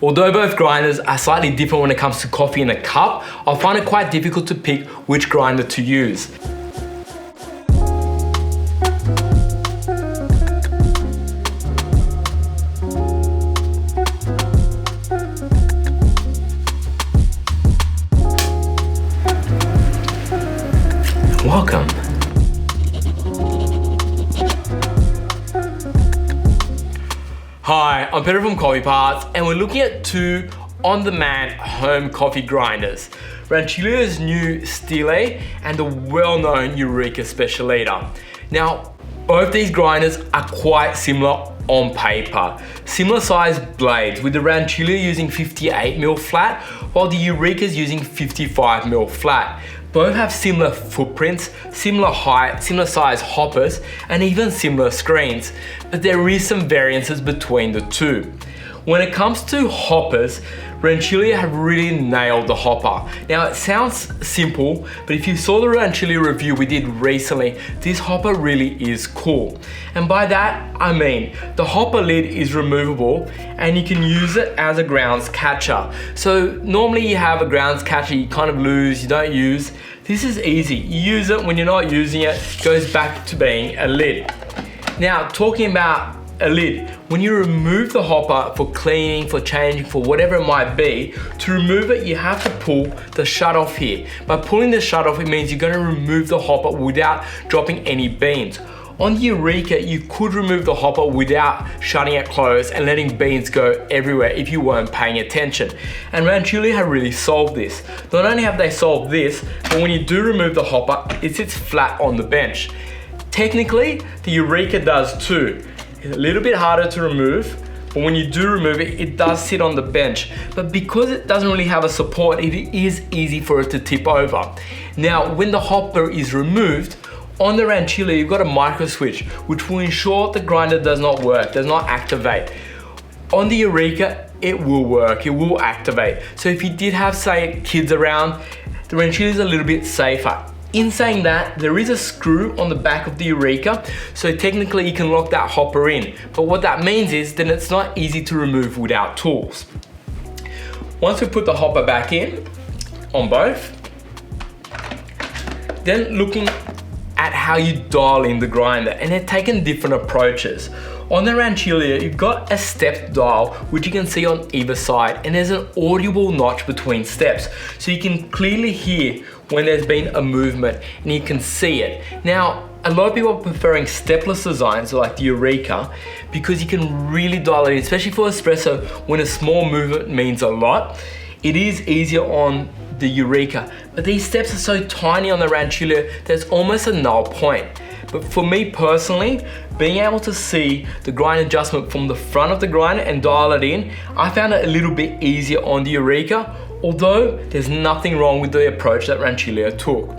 Although both grinders are slightly different when it comes to coffee in a cup, I find it quite difficult to pick which grinder to use. Welcome. Hi, I'm Peter from Coffee Parts, and we're looking at two on-demand home coffee grinders. Rancilio's new Stile and the well-known Eureka Specialita. Now, both these grinders are quite similar on paper. Similar sized blades, with the Rancilio using 58mm flat, while the Eureka's using 55mm flat. Both have similar footprints, similar height, similar size hoppers, and even similar screens, but there is some variances between the two. When it comes to hoppers, Rancilio have really nailed the hopper. Now it sounds simple, but if you saw the Rancilio review we did recently, this hopper really is cool. And by that, I mean, the hopper lid is removable and you can use it as a grounds catcher. So normally you have a grounds catcher you kind of lose, you don't use. This is easy. You use it when you're not using it, it goes back to being a lid. Now, talking about a lid, when you remove the hopper for cleaning, for changing, for whatever it might be, to remove it you have to pull the shut off here. By pulling the shut off, it means you're going to remove the hopper without dropping any beans. On the Eureka, you could remove the hopper without shutting it closed and letting beans go everywhere if you weren't paying attention. And Rancilio have really solved this. Not only have they solved this, but when you do remove the hopper, it sits flat on the bench. Technically, the Eureka does too. It's a little bit harder to remove, but when you do remove it, it does sit on the bench. But because it doesn't really have a support, it is easy for it to tip over. Now, when the hopper is removed, on the Rancilio, you've got a micro switch, which will ensure the grinder does not work, does not activate. On the Eureka, it will work, it will activate. So if you did have, say, kids around, the Rancilio is a little bit safer. In saying that, there is a screw on the back of the Eureka, so technically you can lock that hopper in. But what that means is then it's not easy to remove without tools. Once we put the hopper back in, on both, then looking at how you dial in the grinder, and they're taking different approaches. On the Rancilio, you've got a stepped dial, which you can see on either side, and there's an audible notch between steps. So you can clearly hear when there's been a movement, and you can see it. Now, a lot of people are preferring stepless designs like the Eureka because you can really dial it in, especially for espresso when a small movement means a lot. It is easier on the Eureka, but these steps are so tiny on the Rancilio that it's almost a null point. But for me personally, being able to see the grind adjustment from the front of the grinder and dial it in, I found it a little bit easier on the Eureka, although there's nothing wrong with the approach that Rancilio took.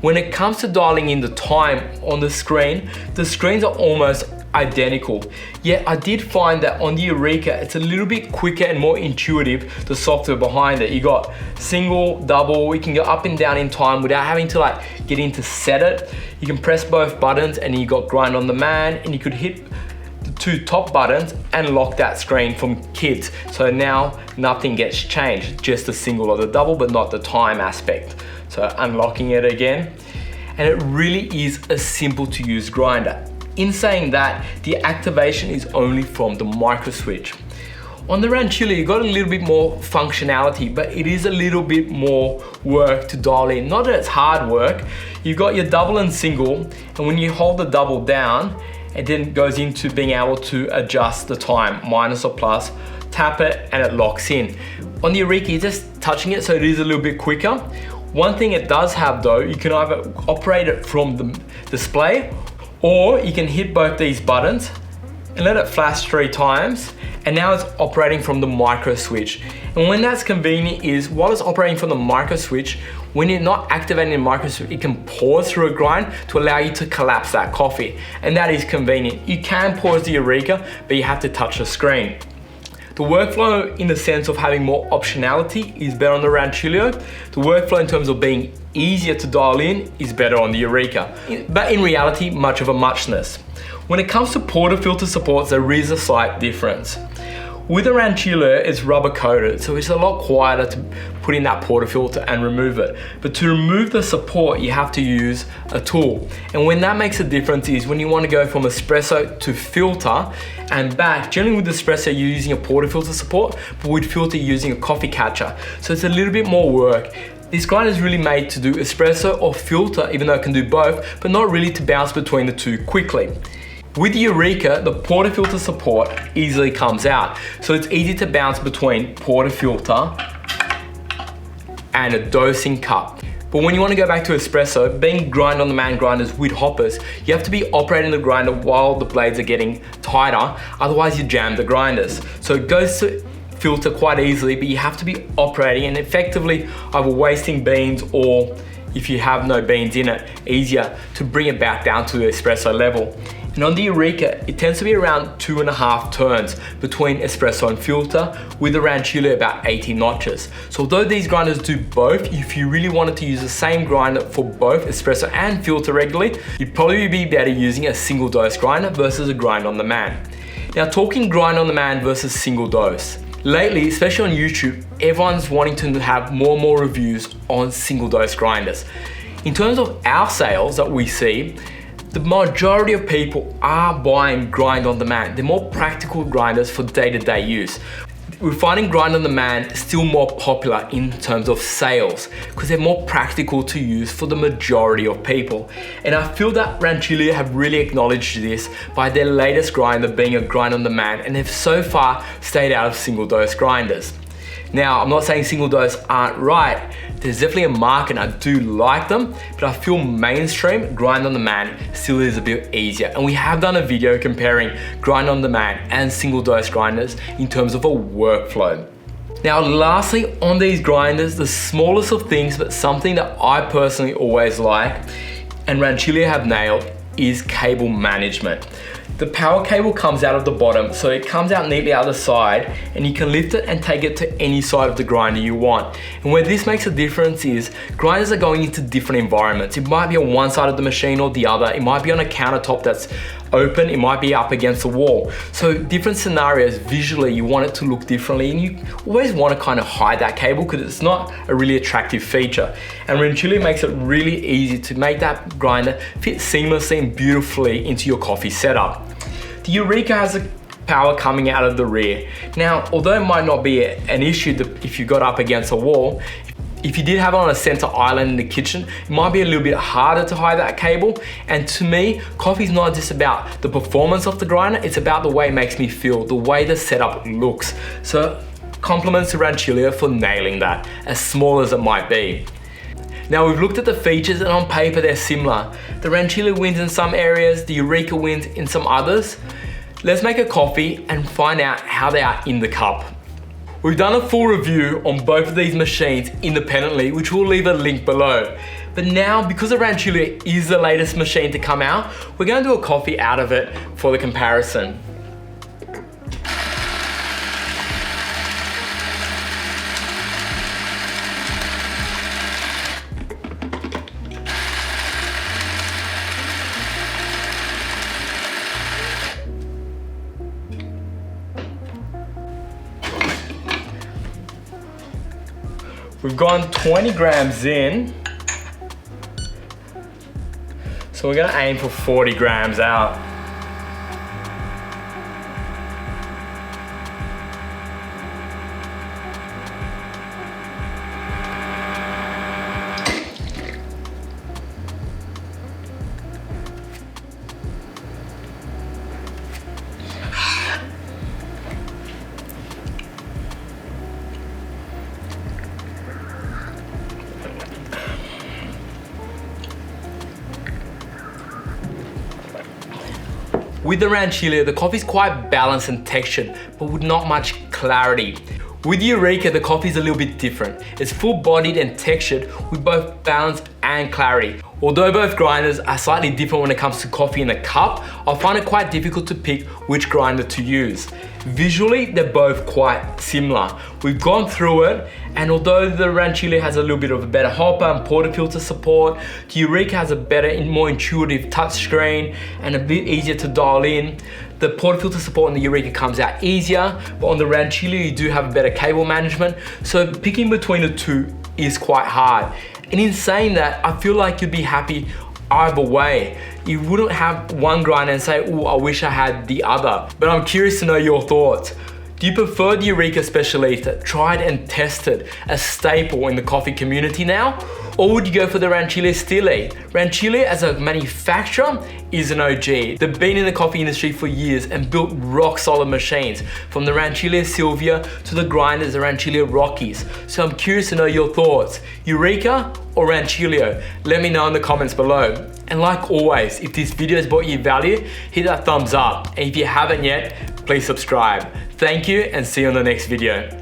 When it comes to dialing in the time on the screens are almost identical. Yet I did find that on the Eureka, it's a little bit quicker and more intuitive, the software behind it. You got single, double, you can go up and down in time without having to get in to set it. You can press both buttons and you got grind on demand, and you could hit the two top buttons and lock that screen from kids. So now nothing gets changed, just the single or the double, but not the time aspect. So unlocking it again, and it really is a simple to use grinder. In saying that, the activation is only from the micro switch. On the Rancilio, you got a little bit more functionality, but it is a little bit more work to dial in. Not that it's hard work. You've got your double and single, and when you hold the double down, it then goes into being able to adjust the time, minus or plus, tap it, and it locks in. On the Eureka, you're just touching it, so it is a little bit quicker. One thing it does have though, you can either operate it from the display, or you can hit both these buttons and let it flash 3 times, and now it's operating from the micro switch. And when that's convenient is, while it's operating from the micro switch, when you're not activating the micro switch, it can pause through a grind to allow you to collapse that coffee. And that is convenient. You can pause the Eureka, but you have to touch the screen. The workflow in the sense of having more optionality is better on the Rancilio. The workflow in terms of being easier to dial in is better on the Eureka. But in reality, much of a muchness. When it comes to portafilter supports, there is a slight difference. With the Rancilio, it's rubber coated, so it's a lot quieter to put in that portafilter and remove it. But to remove the support, you have to use a tool. And when that makes a difference is when you want to go from espresso to filter and back. Generally with espresso, you're using a portafilter support, but with filter, you're using a coffee catcher. So it's a little bit more work. This grinder is really made to do espresso or filter, even though it can do both, but not really to bounce between the two quickly. With Eureka, the portafilter support easily comes out. So it's easy to bounce between portafilter and a dosing cup. But when you want to go back to espresso, being grind-on-demand grinders with hoppers, you have to be operating the grinder while the blades are getting tighter, otherwise you jam the grinders. So it goes to filter quite easily, but you have to be operating and effectively either wasting beans or, if you have no beans in it, easier to bring it back down to the espresso level. And on the Eureka, it tends to be around 2.5 turns between espresso and filter, with the Rancilio about 80 notches. So although these grinders do both, if you really wanted to use the same grinder for both espresso and filter regularly, you'd probably be better using a single dose grinder versus a grind on demand. Now talking grind on demand versus single dose. Lately, especially on YouTube, everyone's wanting to have more and more reviews on single dose grinders. In terms of our sales that we see, the majority of people are buying grind on demand. They're more practical grinders for day-to-day use. We're finding grind on demand still more popular in terms of sales because they're more practical to use for the majority of people. And I feel that Rancilio have really acknowledged this by their latest grinder being a grind on demand, and they've so far stayed out of single dose grinders. Now, I'm not saying single dose aren't right. There's definitely a market and I do like them, but I feel mainstream grind on demand still is a bit easier. And we have done a video comparing grind on demand and single dose grinders in terms of a workflow. Now, lastly, on these grinders, the smallest of things, but something that I personally always like, and Rancilio have nailed, is cable management. The power cable comes out of the bottom, so it comes out neatly out the side, and you can lift it and take it to any side of the grinder you want. And where this makes a difference is grinders are going into different environments. It might be on one side of the machine or the other. It might be on a countertop that's open. It might be up against the wall. So different scenarios, visually, you want it to look differently, and you always want to kind of hide that cable because it's not a really attractive feature. And Rancilio makes it really easy to make that grinder fit seamlessly and beautifully into your coffee setup. The Eureka has a power coming out of the rear. Now, although it might not be an issue if you got up against a wall, if you did have it on a center island in the kitchen, it might be a little bit harder to hide that cable. And to me, coffee's not just about the performance of the grinder, it's about the way it makes me feel, the way the setup looks. So compliments to Rancilio for nailing that, as small as it might be. Now we've looked at the features and on paper they're similar. The Rancilio wins in some areas, the Eureka wins in some others. Let's make a coffee and find out how they are in the cup. We've done a full review on both of these machines independently, which we'll leave a link below. But now, because the Rancilio is the latest machine to come out, we're going to do a coffee out of it for the comparison. We've gone 20 grams in, so we're gonna aim for 40 grams out. With the Rancilio, the coffee is quite balanced and textured, but with not much clarity. With Eureka, the coffee is a little bit different. It's full-bodied and textured with both balance and clarity. Although both grinders are slightly different when it comes to coffee in a cup, I find it quite difficult to pick which grinder to use. Visually, they're both quite similar. We've gone through it, and although the Rancilio has a little bit of a better hopper and portafilter support, the Eureka has a better and more intuitive touchscreen and a bit easier to dial in. The portafilter support on the Eureka comes out easier, but on the Rancilio you do have better cable management, so picking between the two is quite hard. And in saying that, I feel like you'd be happy either way. You wouldn't have one grinder and say, oh, I wish I had the other. But I'm curious to know your thoughts. Do you prefer the Eureka Specialita, tried and tested, a staple in the coffee community now? Or would you go for the Rancilio Stile? Rancilio as a manufacturer is an OG. They've been in the coffee industry for years and built rock solid machines, from the Rancilio Silvia to the grinders, the Rancilio Rockies. So I'm curious to know your thoughts. Eureka or Rancilio? Let me know in the comments below. And like always, if this video has brought you value, hit that thumbs up. And if you haven't yet, please subscribe. Thank you and see you on the next video.